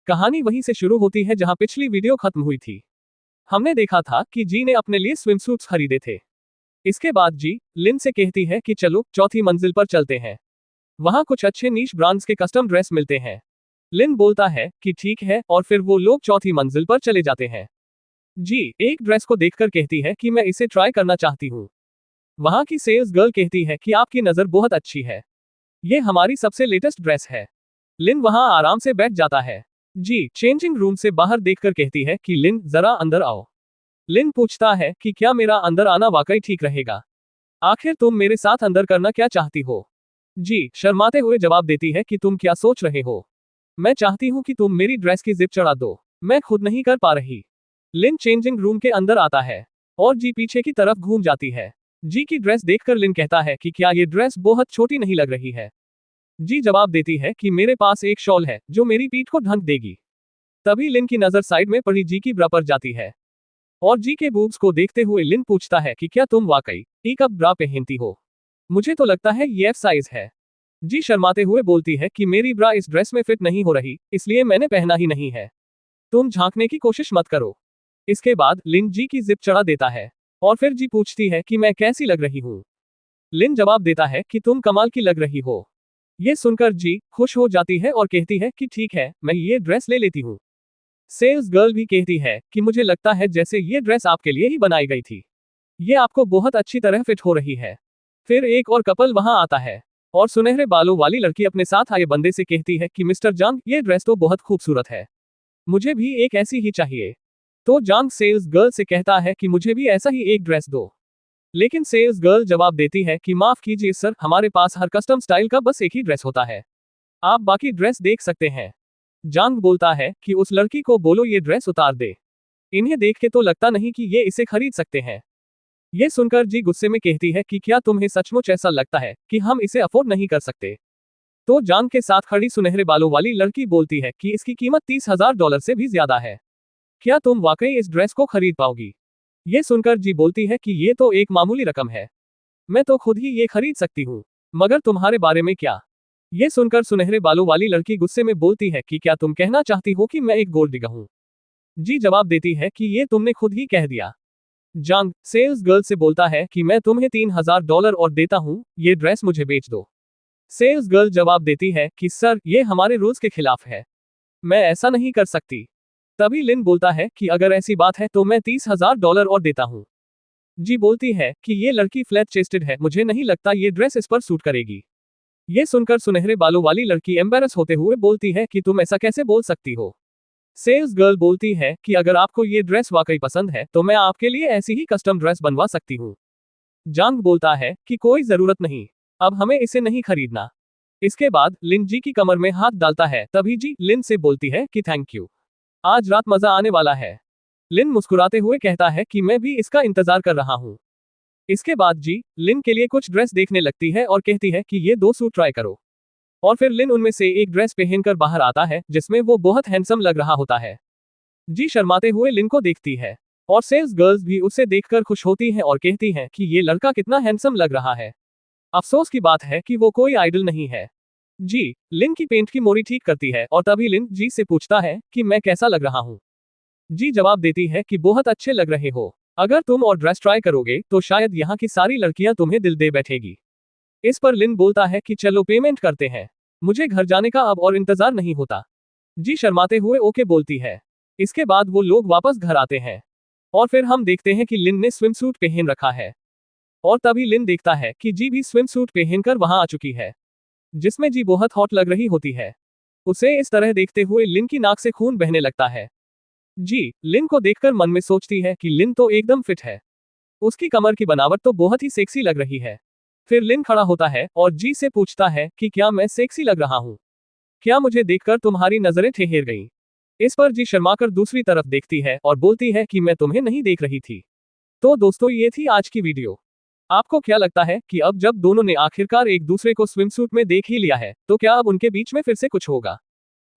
कहानी वहीं से शुरू होती है जहां पिछली वीडियो खत्म हुई थी। हमने देखा था कि जी ने अपने लिए स्विमसूट्स खरीदे थे। इसके बाद जी लिन से कहती है कि चलो चौथी मंजिल पर चलते हैं, वहां कुछ अच्छे नीश ब्रांड्स के कस्टम ड्रेस मिलते हैं। लिन बोलता है कि ठीक है और फिर वो लोग चौथी मंजिल पर चले जाते हैं। जी एक ड्रेस को देखकर कहती है कि मैं इसे ट्राई करना चाहती हूँ। वहां की सेल्स गर्ल कहती है कि आपकी नजर बहुत अच्छी है, ये हमारी सबसे लेटेस्ट ड्रेस है। लिन वहां आराम से बैठ जाता है। जी चेंजिंग रूम से बाहर देखकर कहती है कि लिन जरा अंदर आओ। लिन पूछता है कि क्या मेरा अंदर आना वाकई ठीक रहेगा, आखिर तुम मेरे साथ अंदर करना क्या चाहती हो। जी शर्माते हुए जवाब देती है कि तुम क्या सोच रहे हो, मैं चाहती हूँ कि तुम मेरी ड्रेस की जिप चढ़ा दो, मैं खुद नहीं कर पा रही। लिन चेंजिंग रूम के अंदर आता है और जी पीछे की तरफ घूम जाती है। जी की ड्रेस देखकर लिन कहता है कि क्या ये ड्रेस बहुत छोटी नहीं लग रही है। जी जवाब देती है कि मेरे पास एक शॉल है जो मेरी पीठ को ढक देगी। तभी लिन की नजर साइड में पड़ी जी की ब्रा पर जाती है और जी के बूब्स को देखते हुए लिन पूछता है कि क्या तुम वाकई ई कप ब्रा पहनती हो, मुझे तो लगता है ये एफ साइज है। जी शर्माते हुए बोलती है कि मेरी ब्रा इस ड्रेस में फिट नहीं हो रही, इसलिए मैंने पहना ही नहीं है, तुम झांकने की कोशिश मत करो। इसके बाद लिन जी की जिप चढ़ा देता है और फिर जी पूछती है कि मैं कैसी लग रही हूँ। लिन जवाब देता है कि तुम कमाल की लग रही हो। ये सुनकर जी खुश हो जाती है और कहती है कि ठीक है मैं ये ड्रेस ले लेती हूँ। सेल्स गर्ल भी कहती है कि मुझे लगता है जैसे ये ड्रेस आपके लिए ही बनाई गई थी, ये आपको बहुत अच्छी तरह फिट हो रही है। फिर एक और कपल वहां आता है और सुनहरे बालों वाली लड़की अपने साथ आए बंदे से कहती है कि मिस्टर जांग ये ड्रेस तो बहुत खूबसूरत है, मुझे भी एक ऐसी ही चाहिए। तो जांग सेल्स गर्ल से कहता है कि मुझे भी ऐसा ही एक ड्रेस दो, लेकिन सेल्स गर्ल जवाब देती है कि माफ कीजिए सर, हमारे पास हर कस्टम स्टाइल का बस एक ही ड्रेस होता है, आप बाकी ड्रेस देख सकते हैं। जांग बोलता है कि उस लड़की को बोलो ये ड्रेस उतार दे, इन्हें देख के तो लगता नहीं कि ये इसे खरीद सकते हैं। ये सुनकर जी गुस्से में कहती है कि क्या तुम्हें सचमुच ऐसा लगता है कि हम इसे अफोर्ड नहीं कर सकते। तो जांग के साथ खड़ी सुनहरे बालों वाली लड़की बोलती है कि इसकी कीमत $30,000 से भी ज्यादा है, क्या तुम वाकई इस ड्रेस को खरीद पाओगी। ये सुनकर जी बोलती है कि ये तो एक मामूली रकम है, मैं तो खुद ही ये खरीद सकती हूँ, मगर तुम्हारे बारे में क्या। ये सुनकर सुनहरे बालों वाली लड़की गुस्से में बोलती है कि क्या तुम कहना चाहती हो कि मैं एक गोल्ड डिगर हूँ। जी जवाब देती है कि ये तुमने खुद ही कह दिया। जांग सेल्स गर्ल से बोलता है कि मैं तुम्हें $3,000 और देता हूँ, ये ड्रेस मुझे बेच दो। सेल्स गर्ल जवाब देती है कि सर ये हमारे रूल्स के खिलाफ है, मैं ऐसा नहीं कर सकती। तभी लिन बोलता है कि अगर ऐसी बात है तो मैं $30,000 और देता हूँ। जी बोलती है कि ये लड़की फ्लैट चेस्टेड है, मुझे नहीं लगता ये ड्रेस इस पर सूट करेगी। ये सुनकर सुनहरे बालों वाली लड़की एम्बेरस होते हुए बोलती है कि तुम ऐसा कैसे बोल सकती हो। सेल्स गर्ल बोलती है कि अगर आपको ये ड्रेस वाकई पसंद है तो मैं आपके लिए ऐसी ही कस्टम ड्रेस बनवा सकती हूँ। जांग बोलता है कि कोई जरूरत नहीं, अब हमें इसे नहीं खरीदना। इसके बाद लिन जी की कमर में हाथ डालता है, तभी जी लिन से बोलती है कि थैंक यू, आज रात मजा आने वाला है। लिन मुस्कुराते हुए कहता है कि मैं भी इसका इंतजार कर रहा हूँ। इसके बाद जी लिन के लिए कुछ ड्रेस देखने लगती है और कहती है कि ये 2 सूट ट्राई करो। और फिर लिन उनमें से एक ड्रेस पहनकर बाहर आता है जिसमें वो बहुत हैंडसम लग रहा होता है। जी शर्माते हुए लिन को देखती है और सेल्स गर्ल्स भी उसे देखकर खुश होती हैं और कहती हैं कि ये लड़का कितना हैंडसम लग रहा है। अफसोस की बात है कि वो कोई आइडल नहीं है। जी लिन की पेंट की मोरी ठीक करती है और तभी लिन जी से पूछता है कि मैं कैसा लग रहा हूँ। जी जवाब देती है कि बहुत अच्छे लग रहे हो, अगर तुम और ड्रेस ट्राई करोगे तो शायद यहाँ की सारी लड़कियां तुम्हें दिल दे बैठेगी। इस पर लिन बोलता है कि चलो पेमेंट करते हैं, मुझे घर जाने का अब और इंतजार नहीं होता। जी शर्माते हुए ओके बोलती है। इसके बाद वो लोग वापस घर आते हैं और फिर हम देखते हैं कि लिन ने स्विमसूट पहन रखा है और तभी लिन देखता है कि जी भी स्विमसूट पहनकर वहां आ चुकी है, जिसमें जी बहुत हॉट लग रही होती है। उसे इस तरह देखते हुए लिन की नाक से खून बहने लगता है। जी लिन को देखकर मन में सोचती है कि लिन तो एकदम फिट है, उसकी कमर की बनावट तो बहुत ही सेक्सी लग रही है। फिर लिन खड़ा होता है और जी से पूछता है कि क्या मैं सेक्सी लग रहा हूँ, क्या मुझे देखकर तुम्हारी नजरें ठहर गईं। इस पर जी शर्माकर दूसरी तरफ देखती है और बोलती है कि मैं तुम्हें नहीं देख रही थी। तो दोस्तों ये थी आज की वीडियो। आपको क्या लगता है कि अब जब दोनों ने आखिरकार एक दूसरे को स्विमसूट में देख ही लिया है तो क्या अब उनके बीच में फिर से कुछ होगा?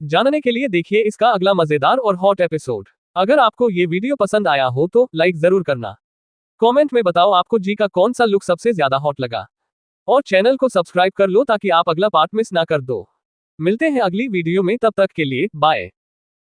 जानने के लिए देखिए इसका अगला मजेदार और हॉट एपिसोड। अगर आपको ये वीडियो पसंद आया हो तो लाइक जरूर करना। कमेंट में बताओ आपको जी का कौन सा लुक सबसे ज्यादा हॉट लगा, और चैनल को सब्सक्राइब कर लो ताकि आप अगला पार्ट मिस ना कर दो। मिलते हैं अगली वीडियो में, तब तक के लिए बाय।